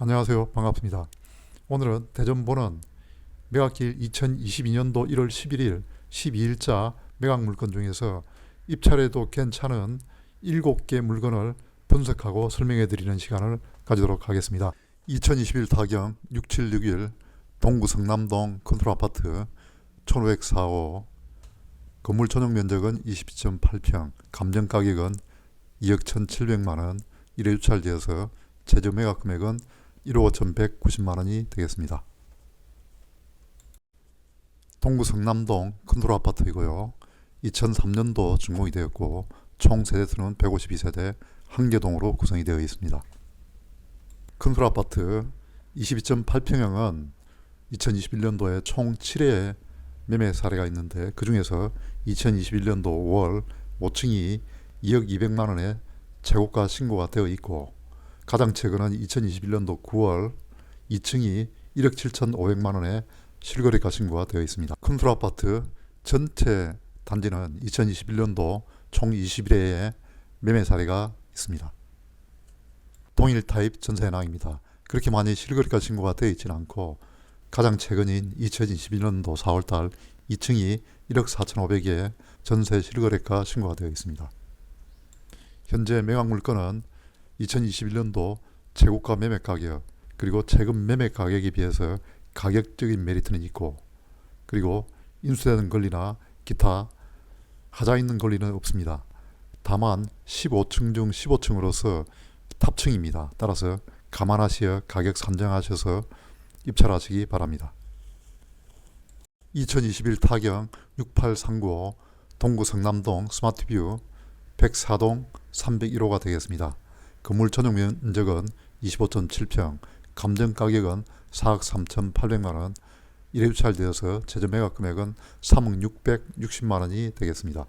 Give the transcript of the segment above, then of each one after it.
안녕하세요. 반갑습니다. 오늘은 대전보는 매각길 2022년도 1월 11일 12일자 매각 물건 중에서 입찰해도 괜찮은 7개 물건을 분석하고 설명해 드리는 시간을 가지도록 하겠습니다. 2021 타경 6761 동구 성남동 컨트롤아파트 1504호, 건물 전용 면적은 22.8평, 감정가격은 2억 1,700만원, 1회 유찰되어서 최저 매각 금액은 1억 5,190만원이 되겠습니다. 동구 성남동 컨트롤아파트이고요. 2003년도 준공이 되었고 총 세대수는 152세대, 한개동으로 구성이 되어 있습니다. 컨트롤아파트 22.8평형은 2021년도에 총 7회의 매매 사례가 있는데, 그 중에서 2021년도 5월 5층이 2억 200만원에 재고가 신고가 되어 있고, 가장 최근은 2021년도 9월 2층이 1억 7,500만원에 실거래가 신고가 되어 있습니다. 컨트롤아파트 전체 단지는 2021년도 총 21회의 매매 사례가 있습니다. 동일 타입 전세 현황입니다. 그렇게 많이 실거래가 신고가 되어 있지는 않고, 가장 최근인 2021년도 4월달 2층이 1억 4,500에 전세 실거래가 신고가 되어 있습니다. 현재 매각 물건은 2021년도 재고가 매매 가격, 그리고 최근 매매 가격에 비해서 가격적인 메리트는 있고, 그리고 인수되는 권리나 기타 하자 있는 권리는 없습니다. 다만 15층 중 15층으로서 탑층입니다. 따라서 감안하시어 가격 산정하셔서 입찰하시기 바랍니다. 2021 타경 68395 동구 성남동 스마트뷰 104동 301호가 되겠습니다. 건물 전용 면적은 25.7평, 감정가격은 4억 3,800만원, 1회 유찰되어서 최저 매각 금액은 3억 660만원이 되겠습니다.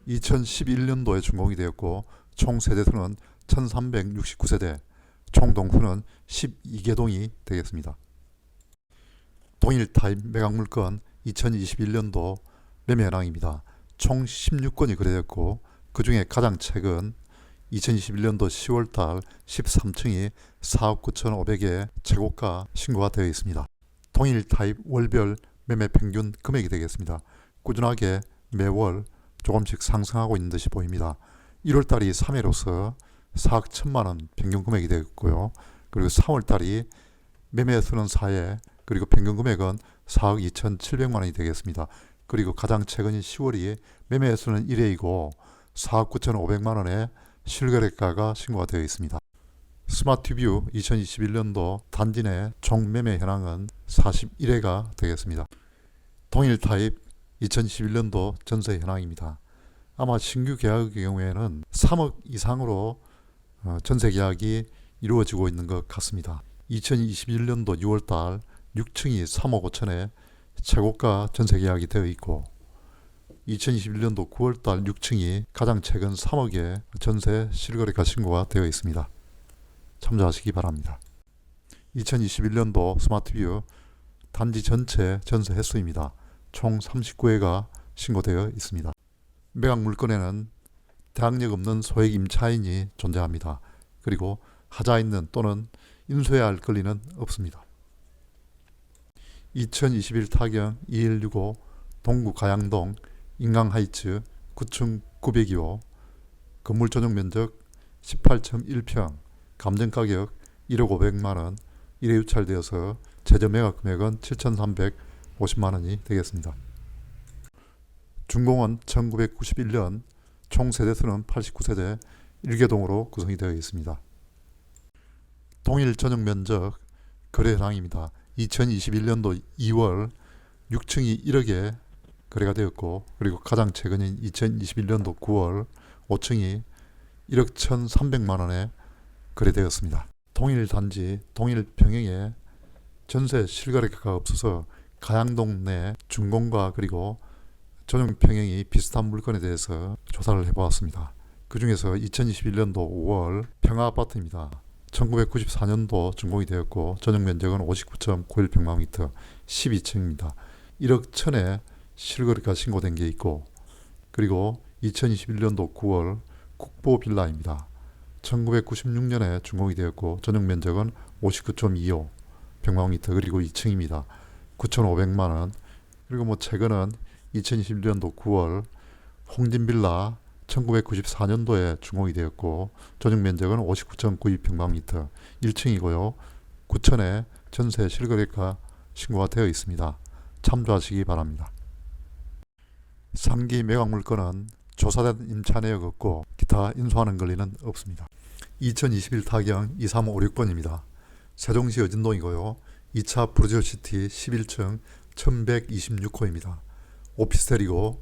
2011년도에 준공이 되었고 총 세대수는 1369세대, 총 동수는 12개동이 되겠습니다. 동일 타입 매각 물건 2021년도 매매 현황입니다. 총 16건이 거래되었고, 그 중에 가장 최근 2021년도 10월달 13층이 4억 9,500에 재고가 신고가 되어 있습니다. 동일 타입 월별 매매 평균 금액이 되겠습니다. 꾸준하게 매월 조금씩 상승하고 있는 듯이 보입니다. 1월달이 3회로서 4억 1천만원 평균 금액이 되었고요. 그리고 3월달이 매매수는 4회, 그리고 평균 금액은 4억 2,700만원이 되겠습니다. 그리고 가장 최근인 10월이 매매수는 1회이고 4억 9,500만원에 실거래가가 신고가 되어 있습니다. 스마트뷰 2021년도 단지 내 총 매매 현황은 41회가 되겠습니다. 동일 타입 2021년도 전세 현황입니다. 아마 신규 계약의 경우에는 3억 이상으로 전세 계약이 이루어지고 있는 것 같습니다. 2021년도 6월달 6층이 3억 5천에 최고가 전세 계약이 되어 있고, 2021년도 9월달 6층이 가장 최근 3억에 전세 실거래가 신고가 되어 있습니다. 참조하시기 바랍니다. 2021년도 스마트뷰 단지 전체 전세 횟수입니다. 총 39회가 신고되어 있습니다. 매각 물건에는 대항력 없는 소액 임차인이 존재합니다. 그리고 하자 있는 또는 인수해야 할 권리는 없습니다. 2021 타경 2165 동구 가양동 인강하이츠 9층 902호, 건물 전용 면적 18.1평, 감정가격 1억 500만원, 1회 유찰되어서 최저 매각 금액은 7,350만원이 되겠습니다. 준공은 1991년, 총 세대수는 89세대, 1개동으로 구성이 되어 있습니다. 동일 전용 면적 거래 현황입니다. 2021년도 2월 6층이 1억에 거래가 되었고, 그리고 가장 최근인 2021년도 9월 5층이 1억 1,300만원에 거래되었습니다. 동일 단지, 동일 평형에 전세 실거래가가 없어서 가양동 내 준공과 그리고 전용 평형이 비슷한 물건에 대해서 조사를 해보았습니다. 그 중에서 2021년도 5월 평화아파트입니다. 1994년도 준공이 되었고 전용 면적은 59.91평방미터, 12층입니다. 1억 1천에 실거래가 신고된 게 있고, 그리고 2021년도 9월 국보빌라입니다. 1996년에 준공이 되었고 전용 면적은 59.25 평방미터 그리고 2층입니다. 9,500만원. 그리고 최근은 2021년도 9월 홍진빌라 1994년도에 준공이 되었고 전용 면적은 59.92평방미터 1층이고요. 9천에 전세 실거래가 신고가 되어 있습니다. 참조하시기 바랍니다. 상기 매각 물건은 조사된 임차 내역 없고 기타 인수하는 권리는 없습니다. 2021 타경 23566번입니다. 세종시 어진동이고요. 2차 프로저시티 11층 1126호입니다. 오피스텔이고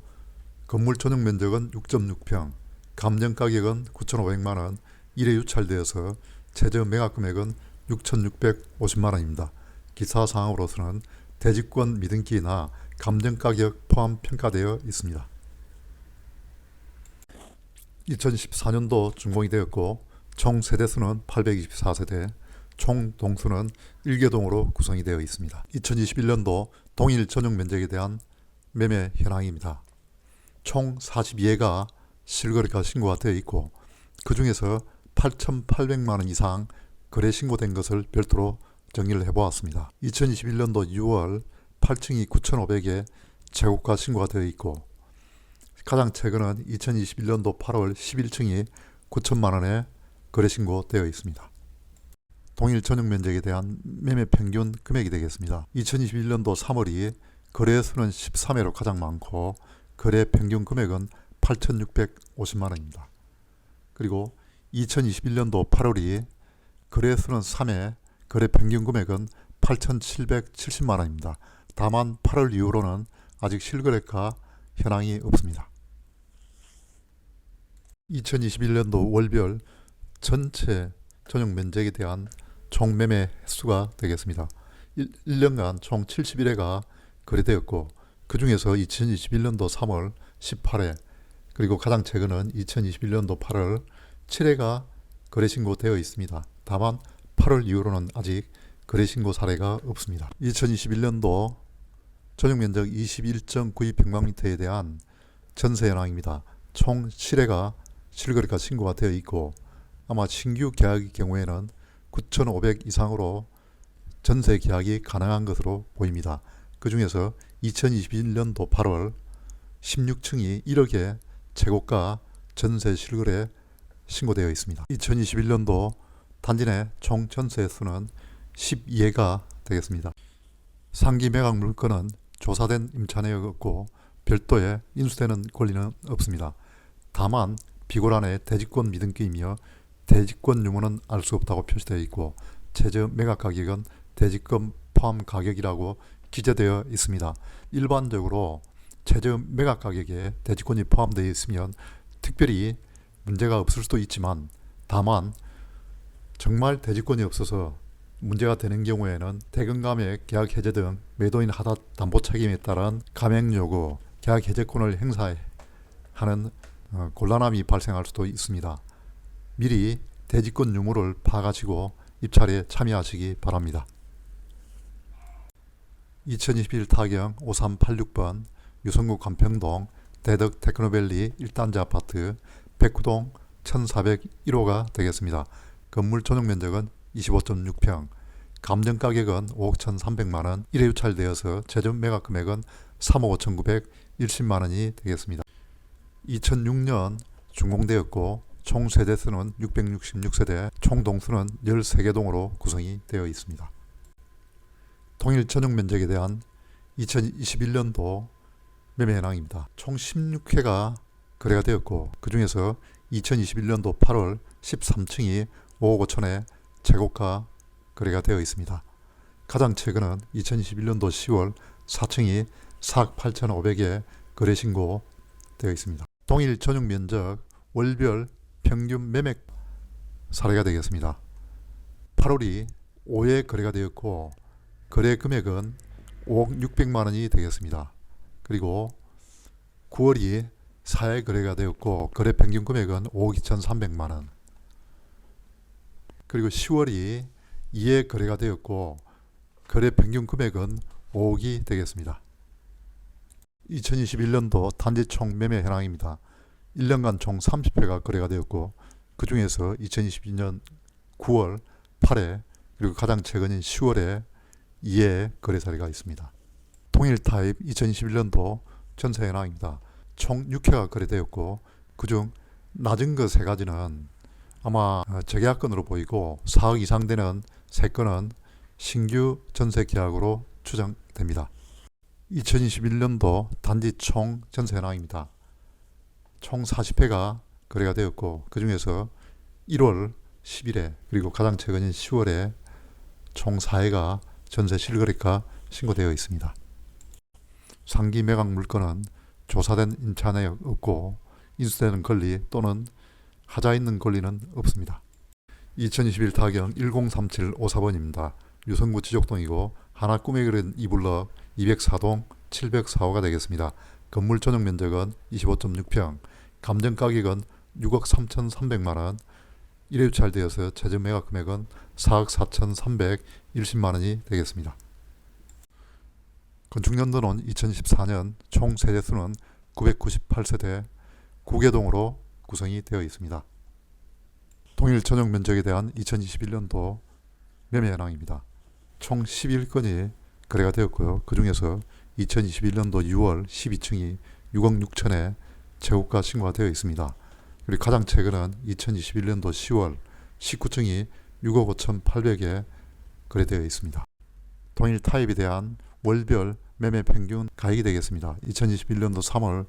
건물 전용 면적은 6.6평, 감정 가격은 9,500만원, 1회 유찰되어서 최저 매각 금액은 6,650만원입니다. 기사사항으로서는 대지권 미등기나 감정 가격 포함 평가되어 있습니다. 2014년도 준공이 되었고 총 세대수는 824세대, 총 동수는 1개동으로 구성이 되어 있습니다. 2021년도 동일 전용 면적에 대한 매매 현황입니다. 총 42회가 실거래가 신고가 되어 있고 그 중에서 8,800만원 이상 거래 신고된 것을 별도로 정리를 해보았습니다. 2021년도 6월 8층이 9,500에 재고가 신고가 되어 있고 가장 최근은 2021년도 8월 11층이 9천만원에 거래 신고되어 있습니다. 동일 전용 면적에 대한 매매 평균 금액이 되겠습니다. 2021년도 3월이 거래 수는 13회로 가장 많고 거래 평균 금액은 8,650만원입니다. 그리고 2021년도 8월이 거래 수는 3회, 거래 평균 금액은 8,770만원입니다. 다만 8월 이후로는 아직 실거래가 현황이 없습니다. 2021년도 월별 전체 전용 면적에 대한 총 매매 횟수가 되겠습니다. 1년간 총 71회가 거래되었고 그 중에서 2021년도 3월 18회 그리고 가장 최근은 2021년도 8월 7회가 거래 신고되어 있습니다. 다만 8월 이후로는 아직 거래 신고 사례가 없습니다. 2021년도 전용 면적 21.92평방미터에 대한 전세 현황입니다. 총 7회가 실거래가 신고가 되어 있고 아마 신규 계약의 경우에는 9,500 이상으로 전세 계약이 가능한 것으로 보입니다. 그 중에서 2021년도 8월 16층이 1억에 최고가 전세 실거래 신고되어 있습니다. 2021년도 단지 내 총 전세 수는 12회가 되겠습니다. 상기 매각 물건은 조사된 임차 내역 없고 별도의 인수되는 권리는 없습니다. 다만 비고란의 대지권 미등기이며 대지권 유무는 알 수 없다고 표시되어 있고 최저 매각 가격은 대지권 포함 가격이라고 기재되어 있습니다. 일반적으로 최저 매각 가격에 대지권이 포함되어 있으면 특별히 문제가 없을 수도 있지만 다만 정말 대지권이 없어서 문제가 되는 경우에는 대금감액 계약 해제 등 매도인 하다 담보 책임에 따른 감액 요구, 계약 해제권을 행사하는 곤란함이 발생할 수도 있습니다. 미리 대지권 유무를 파악하시고 입찰에 참여하시기 바랍니다. 2021 타경 5386번 유성구 간평동 대덕 테크노밸리 1단지 아파트 백구동 1401호가 되겠습니다. 건물 전용 면적은 25.6평, 감정 가격은 5억 1,300만원, 1회 유찰되어서 최종 매각 금액은 3억 5,910만원이 되겠습니다. 2006년 준공되었고 총 세대수는 666세대, 총 동수는 13개 동으로 구성이 되어 있습니다. 동일 전용 면적에 대한 2021년도 매매 현황입니다. 총 16회가 거래가 되었고 그 중에서 2021년도 8월 13층이 5억 5천에 재고가 거래가 되어 있습니다. 가장 최근은 2021년도 10월 4층이 4억 8,500에 거래 신고 되어 있습니다. 동일 전용 면적 월별 평균 매매 사례가 되겠습니다. 8월이 5회 거래가 되었고 거래 금액은 5억 600만원이 되겠습니다. 그리고 9월이 4회 거래가 되었고 거래 평균 금액은 5억 2,300만원, 그리고 10월이 2회 거래가 되었고 거래 평균 금액은 5억이 되겠습니다. 2021년도 단지 총 매매 현황입니다. 1년간 총 30회가 거래가 되었고 그 중에서 2022년 9월 8회 그리고 가장 최근인 10월에 2회 거래 사례가 있습니다. 통일 타입 2021년도 전세 현황입니다. 총 6회가 거래되었고 그중 낮은 것 3가지는 아마 재계약건으로 보이고 4억 이상 되는 3건은 신규 전세 계약으로 추정됩니다. 2021년도 단지 총 전세 현황입니다. 총 40회가 거래가 되었고 그 중에서 1월 10일에 그리고 가장 최근인 10월에 총 4회가 전세 실거래가 신고되어 있습니다. 상기 매각 물건은 조사된 임차 내역 없고 인수되는 권리 또는 하자 있는 권리는 없습니다. 2021 타경 103754번입니다. 유성구 지족동이고 하나 꿈에 그린 이블럭 204동 704호가 되겠습니다. 건물 전용 면적은 25.6평, 감정 가격은 6억 3,300만원, 1회 유찰되어서 최저 매각 금액은 4억 4,310만원이 되겠습니다. 건축연도는 2014년 총 세대수는 998세대 9개동으로 구성이 되어 있습니다. 동일 전용 면적에 대한 2021년도 매매 현황입니다. 총 11건이 거래가 되었고요. 그 중에서 2021년도 6월 12층이 6억 6천에 재고가 신고가 되어 있습니다. 그리고 가장 최근은 2021년도 10월 19층이 6억 5천 8백에 거래되어 있습니다. 동일 타입에 대한 월별 매매 평균 가액이 되겠습니다. 2021년도 3월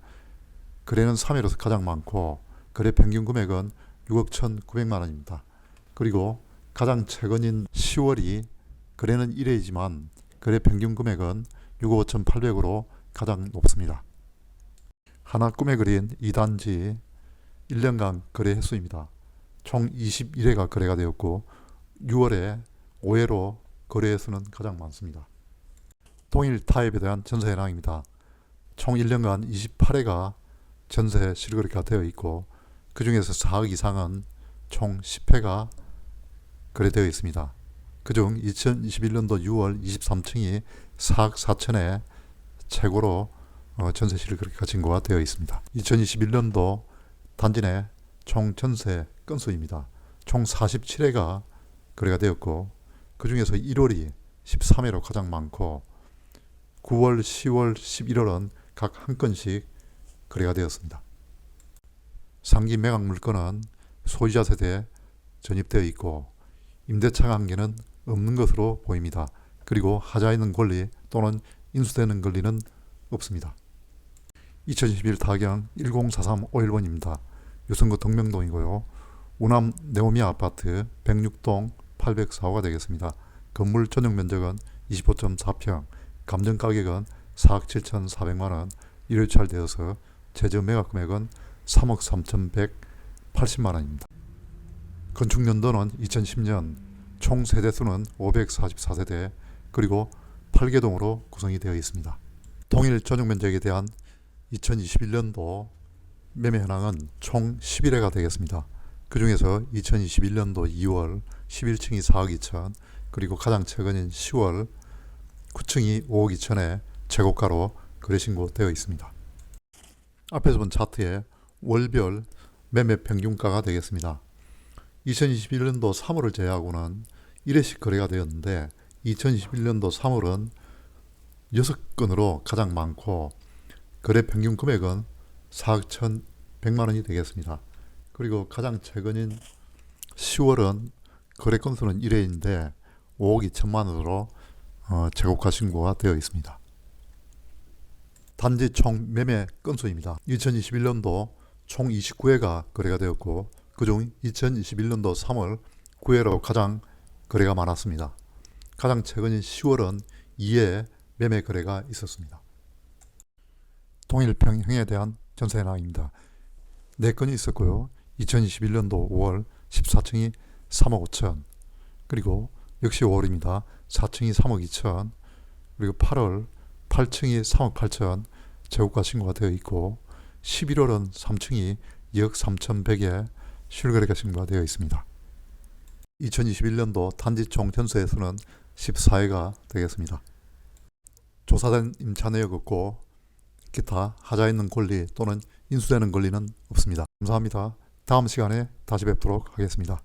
거래는 3회로서 가장 많고 거래 평균 금액은 6억 1,900만원입니다. 그리고 가장 최근인 10월이 거래는 1회이지만 거래 평균 금액은 6억 5,800으로 가장 높습니다. 하나 꿈에 그린 2단지 1년간 거래 횟수입니다. 총 21회가 거래가 되었고 6월에 5회로 거래 횟수는 가장 많습니다. 동일 타입에 대한 전세 현황입니다. 총 1년간 28회가 전세 실거래가 되어 있고 그 중에서 4억 이상은 총 10회가 거래되어 있습니다. 그중 2021년도 6월 23층이 4억 4천에 최고로 전세 실거래가 신고가 되어 있습니다. 2021년도 단지 내 총 전세 건수입니다. 총 47회가 거래가 되었고 그 중에서 1월이 13회로 가장 많고 9월, 10월, 11월은 각 한 건씩 거래가 되었습니다. 상기 매각 물건은 소유자 세대에 전입되어 있고 임대차 관계는 없는 것으로 보입니다. 그리고 하자 있는 권리 또는 인수되는 권리는 없습니다. 2021 타경 104351번입니다. 유성구 덕명동이고요. 우남 네오미아 아파트 106동 804호가 되겠습니다. 건물 전용 면적은 25.4평, 감정 가격은 4억 7,400만원, 1회 유찰되어서 최저 매각 금액은 3억 3,180만원입니다. 건축연도는 2010년, 총 세대수는 544세대, 그리고 8개동으로 구성이 되어 있습니다. 동일 전용 면적에 대한 2021년도 매매 현황은 총 11회가 되겠습니다. 그 중에서 2021년도 2월 11층이 4억 2천, 그리고 가장 최근인 10월 9층이 5억 2천에 재고가로 거래 신고되어 있습니다. 앞에서 본 차트에 월별 매매 평균가가 되겠습니다. 2021년도 3월을 제외하고는 1회씩 거래가 되었는데 2021년도 3월은 6건으로 가장 많고 거래 평균 금액은 4억 1,100만원이 되겠습니다. 그리고 가장 최근인 10월은 거래 건수는 1회인데 5억 2천만원으로 재고가 신고가 되어 있습니다. 단지 총 매매 건수입니다. 2021년도 총 29회가 거래가 되었고 그중 2021년도 3월 9회로 가장 거래가 많았습니다. 가장 최근인 10월은 2회 매매 거래가 있었습니다. 동일 평형에 대한 전세 현황입니다. 4건이 있었고요. 2021년도 5월 14층이 3억 5천, 그리고 역시 5월입니다. 4층이 3억 2천, 그리고 8월 8층이 3억 8천 재고가 신고가 되어 있고 11월은 3층이 2억 3,100에 실거래가 신고가 되어 있습니다. 2021년도 단지 총 전세 수는 14회가 되겠습니다. 조사된 임차 내역 없고 기타 하자 있는 권리 또는 인수되는 권리는 없습니다. 감사합니다. 다음 시간에 다시 뵙도록 하겠습니다.